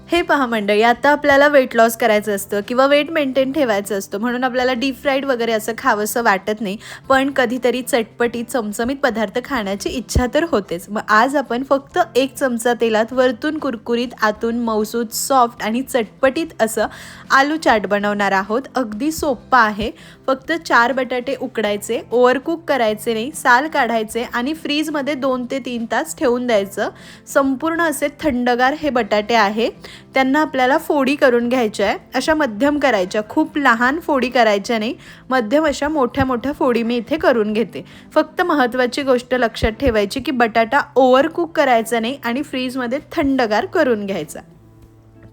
हे पहा मंडळी, आता आपल्याला वेट लॉस करायचं असतं किंवा वेट मेंटेन ठेवायचं असतं म्हणून आपल्याला डीप फ्राईड वगैरे असं खावंसं वाटत नाही, पण कधीतरी चटपटीत चमचमीत पदार्थ खाण्याची इच्छा तर होतेच। मग आज आपण फक्त 1 चमचा तेलात वरतून कुरकुरीत आतून मऊसूत सॉफ्ट आणि चटपटीत असं आलू चाट बनवणार आहोत। अगदी सोपं आहे। फक्त 4 बटाटे उकडायचे, ओव्हरकुक करायचे नाही, साल काढायचे आणि फ्रीजमध्ये 2 ते 3 तास ठेवून द्यायचं। संपूर्ण असे थंडगार हे बटाटे आहे, त्यांना आपल्याला फोडी करून घ्यायच्या आहे। अशा मध्यम करायच्या, खूप लहान फोडी करायच्या नाही, मध्यम अशा मोठ्या मोठ्या फोडी मी इथे करून घेते। फक्त महत्त्वाची गोष्ट लक्षात ठेवायची की बटाटा ओव्हरकुक करायचा नाही आणि फ्रीजमध्ये थंडगार करून घ्यायचा।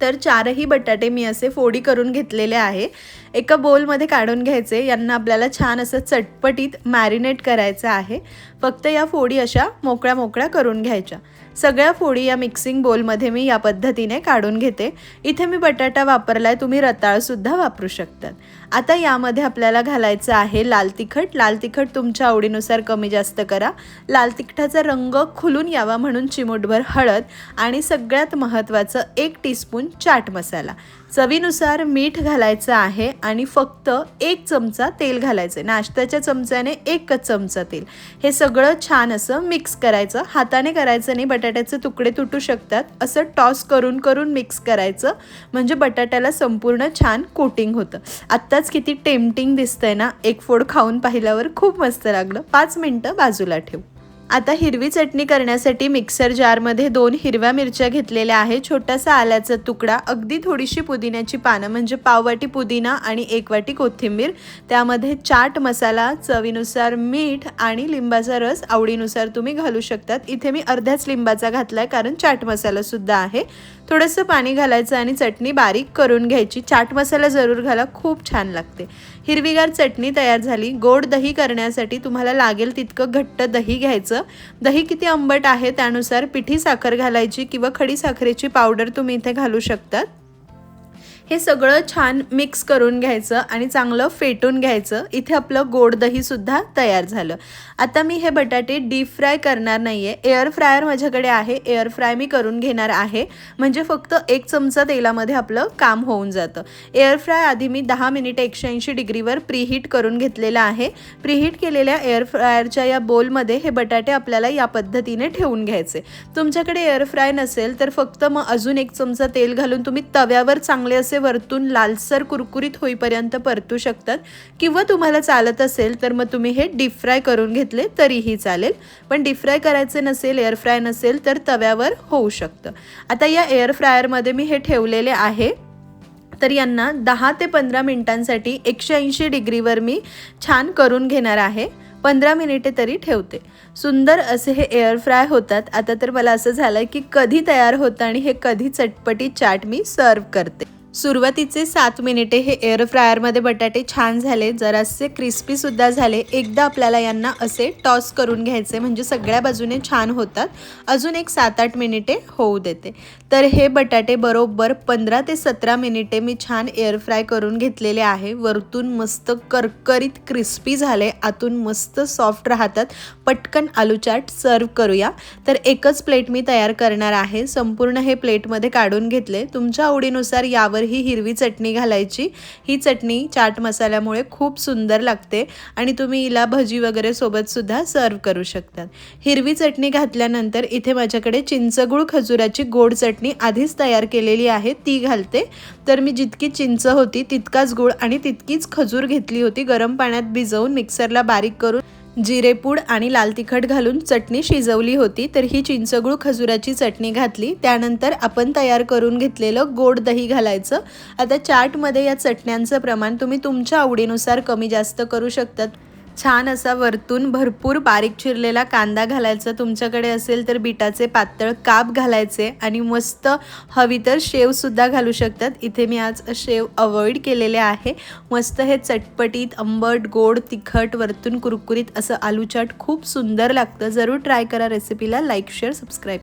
तर 4ही बटाटे मी असे फोडी करून घेतलेले आहे। एका बोलमध्ये काढून घ्यायचे। यांना आपल्याला छान असं चटपटीत मॅरिनेट करायचं आहे। फक्त या फोडी अशा मोकळ्या मोकळ्या करून घ्यायच्या। सगळ्या फोडी या मिक्सिंग बोलमध्ये मी या पद्धतीने काढून घेते। इथे मी बटाटा वापरलाय, तुम्ही रताळ सुद्धा वापरू शकतात। आता यामध्ये आपल्याला घालायचं आहे लाल तिखट। लाल तिखट तुमच्या आवडीनुसार कमी जास्त करा। लाल तिखटाचा रंग खुलून यावा म्हणून चिमूटभर हळद आणि सगळ्यात महत्त्वाचं 1 टीस्पून चाट मसाला। चवीनुसार मीठ घालायचं आहे आणि फक्त 1 चमचा तेल घालायचं। नाश्त्याच्या चमच्याने 1 चमचा तेल। हे सगळं छान असं मिक्स करायचं। हाताने करायचं नाही, बटाट्याचे तुकडे तुटू शकतात। असं टॉस करून करून मिक्स करायचं, म्हणजे बटाट्याला संपूर्ण छान कोटिंग होतं। आत्ताच किती टेम्पटिंग दिसतंय ना, एक फोड खाऊन पाहिल्यावर खूप मस्त लागलं। 5 मिनिटं बाजूला ठेवू। आता हिरवी चटणी करण्यासाठी मिक्सर जारमध्ये 2 हिरव्या मिरच्या घेतलेल्या आहे, छोटासा आल्याचा तुकडा, अगदी थोडीशी पुदिन्याची पानं म्हणजे पाव वाटी पुदिना आणि 1 वाटी कोथिंबीर, त्यामध्ये चाट मसाला, चवीनुसार मीठ आणि लिंबाचा रस आवडीनुसार तुम्ही घालू शकतात। इथे मी अर्ध्याच लिंबाचा घातलाय कारण चाट मसाला सुद्धा आहे। थोडंसं पाणी घालायचं आणि चटणी बारीक करून घ्यायची। चाट मसाला जरूर घाला, खूप छान लागते। हिरवीगार चटणी तयार झाली। गोड दही करण्यासाठी तुम्हाला लागेल तितकं घट्ट दही घ्यायचं। दही किती आंबट आहे त्यानुसार पिठी साखर घालायची किंवा खडी साखरेची पावडर तुम्ही इथे घालू शकतात। हे सगळं छान मिक्स करून घ्यायचं आणि चांगलं फेटून घ्यायचं। इथे आपलं गोड दही सुद्धा तयार झालं। आता मी हे बटाटे डीप फ्राय करणार नाहीये, एअर फ्रायर माझ्याकडे आहे, एअर फ्राय मी करून घेणार आहे, म्हणजे फक्त 1 चमचा तेलामध्ये आपलं काम होऊन जातं। एअर फ्राय आधी मी 10 मिनिटे 180 डिग्रीवर प्रीहीट करून घेतलेला आहे। प्रीहीट केलेल्या एअर फ्रायरच्या या बोलमध्ये हे बटाटे आपल्याला या पद्धतीने ठेवून घ्यायचे। तुमच्याकडे एअर फ्राय नसेल तर फक्त मग अजून 1 चमचा तेल घालून तुम्ही तव्यावर चांगले असे वरतून लालसर कुरकुरीत होईपर्यंत परतू शकतात, किंवा तुम्हाला चालत असेल तर मग तुम्ही हे डीप फ्राय करून घेतले तरीही चालेल। पण डीप फ्राय करायचे नसेल, एअर फ्राय नसेल तर तव्यावर होऊ शकतं। आता या एअर फ्रायरमध्ये मी हे ठेवलेले आहे, तर यांना 10 ते 15 मिनिटांसाठी 180 डिग्रीवर मी छान करून घेणार आहे। 15 मिनिटे तरी ठेवते। सुंदर असे हे एअर फ्राय होतात। आता तर मला असं झालं की कधी तयार होतं आणि हे कधी चटपटी चाट मी सर्व करते। सुरुवातीचे 7 मिनिटे हे एअर फ्रायरमध्ये बटाटे छान झाले, जरासे क्रिस्पी सुद्धा झाले। एकदा आपल्याला यांना असे टॉस करून घ्यायचे, म्हणजे सगळ्या बाजूने छान होतात। अजून एक 7-8 मिनिटे होऊ देते। तर हे बटाटे बरोबर 15 ते 17 मिनिटे मी छान एअर फ्राय करून घेतलेले आहे। वरतून मस्त करकरीत क्रिस्पी झाले, आतून मस्त सॉफ्ट राहतात। पटकन आलू चाट सर्व करूया। तर एकच प्लेट मी तयार करणार आहे, संपूर्ण हे प्लेटमध्ये काढून घेतले। तुमच्या आवडीनुसार यावर ही हिरवी चटणी घालायची। ही चटणी चाट मसाल्यामुळे खूप सुंदर लागते आणि तुम्ही हिला भजी वगैरे सोबत सुद्धा सर्व करू शकतात। हिरवी चटणी घातल्यानंतर इथे माझ्याकडे चिंचगूळ खजुराची गोड चटणी आधीच तयार केलेली आहे, ती घालते। तर मी जितकी चिंच होती तितकाच गूळ आणि तितकीच खजूर घेतली होती, गरम पाण्यात भिजवून मिक्सरला बारीक करून जिरेपूड आणि लाल तिखट घालून चटणी शिजवली होती। तर ही चिंचगूळ खजुराची चटणी घातली। त्यानंतर आपण तयार करून घेतलेलं गोड दही घालायचं। आता चाटमध्ये या चटण्यांचं प्रमाण तुम्ही तुमच्या आवडीनुसार कमी जास्त करू शकतात। छान असा वरतून भरपूर बारीक चिरलेला कांदा घालायचा, तुमच्याकडे असेल तर बीटाचे पातळ काप घालायचे आणि मस्त हवी तर शेव सुद्धा घालू शकतात। इथे मी आज शेव अवॉइड केलेले आहे। मस्त हे चटपटीत आंबट गोड तिखट वरतून कुरकुरीत असं आलू चाट खूप सुंदर लागतं। जरूर ट्राय करा रेसिपीला। Like share subscribe